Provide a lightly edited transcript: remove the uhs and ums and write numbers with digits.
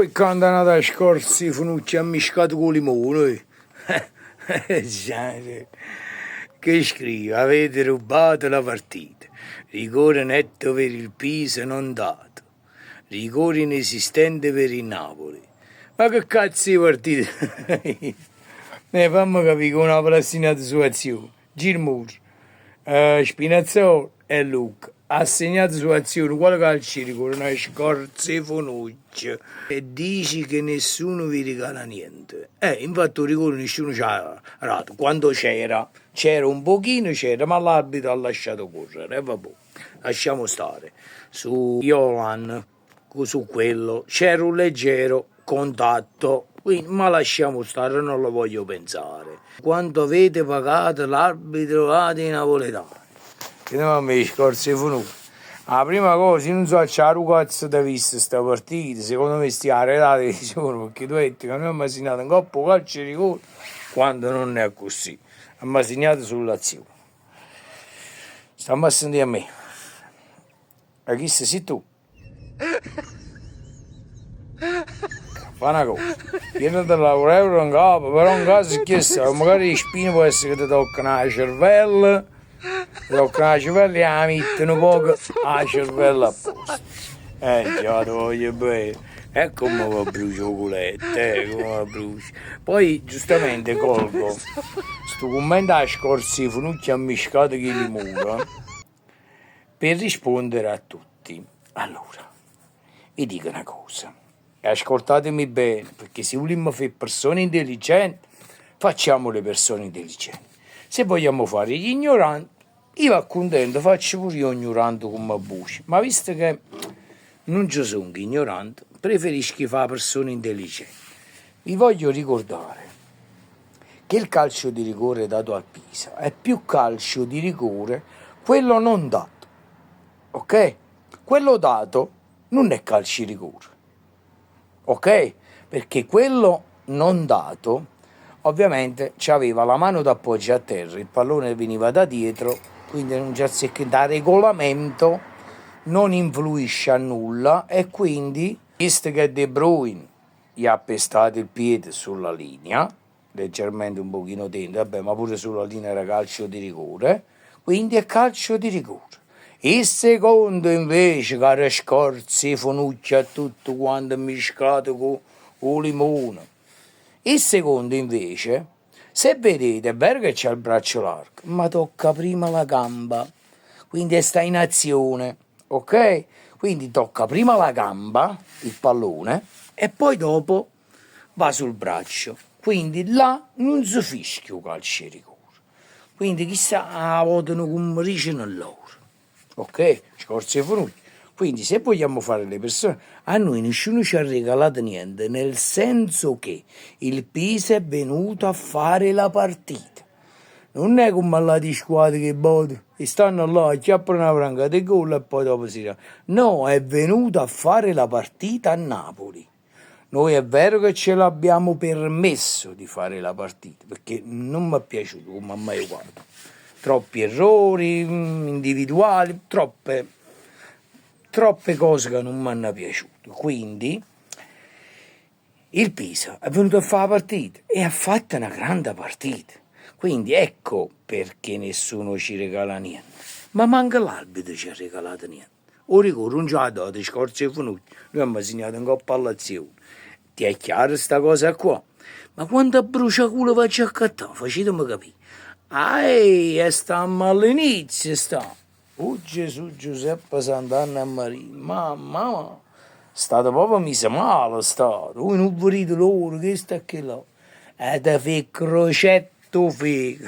Poi quando è andata a scorsi Funucci ha miscato con limone. Che scrive? Avete rubato la partita. Rigore netto per il Pisa non dato. Rigore inesistente per il Napoli. Ma che cazzo di partita? Fammi capire con una plastina di situazione. Girmur, Spinazzola e Luca. Ha segnato su azione quale calcio di rigore? Una scorza Funucci. E dici che nessuno vi regala niente. Infatti il rigore nessuno ci ha dato. Quando c'era un pochino, ma l'arbitro ha lasciato correre. E vabbè, lasciamo stare. Su Jolan, su quello, c'era un leggero contatto. Quindi, ma lasciamo stare, non lo voglio pensare. Quanto avete pagato l'arbitro di napoletano? Che non mi scorsi Funucci. La prima cosa, io non so c'è un cazzo da vista sta partita, secondo me stia arredata di sicuro, perché tu hai detto che non mi ha segnato un coppo calcio di rigore quando non è così, mi ha segnato sull'azione. Stiamo a sentire a me. A chi sei tu? Fa una cosa, io ti lavoro in capo, però in caso che magari le spine può essere che ti toccano la cervella. Tocca la cervella e la mettono poco a cervella a posto. Già, lo voglio bene. E come va brucio culette, come va brucio. Poi, giustamente, colgo sto commento a scorsi Funucci ammiscato che li mura per rispondere a tutti. Allora, vi dico una cosa, e ascoltatemi bene, perché se vogliamo fare persone intelligenti, facciamo le persone intelligenti. Se vogliamo fare gli ignoranti, io va contento, faccio pure io ignorante come buci, ma visto che non ci sono ignoranti, preferisco fare persone intelligenti. Vi voglio ricordare che il calcio di rigore dato al Pisa è più calcio di rigore quello non dato, ok? Quello dato non è calcio di rigore, ok? Perché quello non dato ovviamente aveva la mano d'appoggio a terra, il pallone veniva da dietro, quindi non c'è che da regolamento non influisce a nulla e quindi, visto che De Bruyne gli ha pestato il piede sulla linea, leggermente un pochino dentro, vabbè, ma pure sulla linea era calcio di rigore, quindi è calcio di rigore. Il secondo invece, caro Scorzi, Funucci a tutto quanto miscato con limone. Il secondo invece, se vedete, è vero che c'è il braccio largo, ma tocca prima la gamba, quindi sta in azione, ok? Quindi tocca prima la gamba, il pallone, e poi dopo va sul braccio. Quindi là non si fischia il calcio di rigore. Quindi chissà, votano come dicono loro. Ok? Scorsi e Funucci. Quindi se vogliamo fare le persone, a noi nessuno ci ha regalato niente, nel senso che il Pisa è venuto a fare la partita. Non è come alla di squadre che e stanno là, acchiappano una franca di gol e poi dopo si... No, è venuto a fare la partita a Napoli. Noi è vero che ce l'abbiamo permesso di fare la partita, perché non mi è piaciuto come ha mai fatto. Troppi errori individuali, troppe cose che non mi hanno piaciuto. Quindi il Pisa è venuto a fare la partita e ha fatto una grande partita. Quindi ecco perché nessuno ci regala niente. Ma manca l'arbitro ci ha regalato niente. O rigore non ci ha dato, scorsi e Funucci. Noi abbiamo segnato un coppa all'azione. Ti è chiaro sta cosa qua? Ma quando bruciaculo faccio a cattare? Facetemi capire. Stiamo all'inizio, sta. Oh Gesù Giuseppe Sant'Anna e Maria, mamma, state proprio mise male, state. Voi non volete loro, che sta che là. E da fe crocetto fe.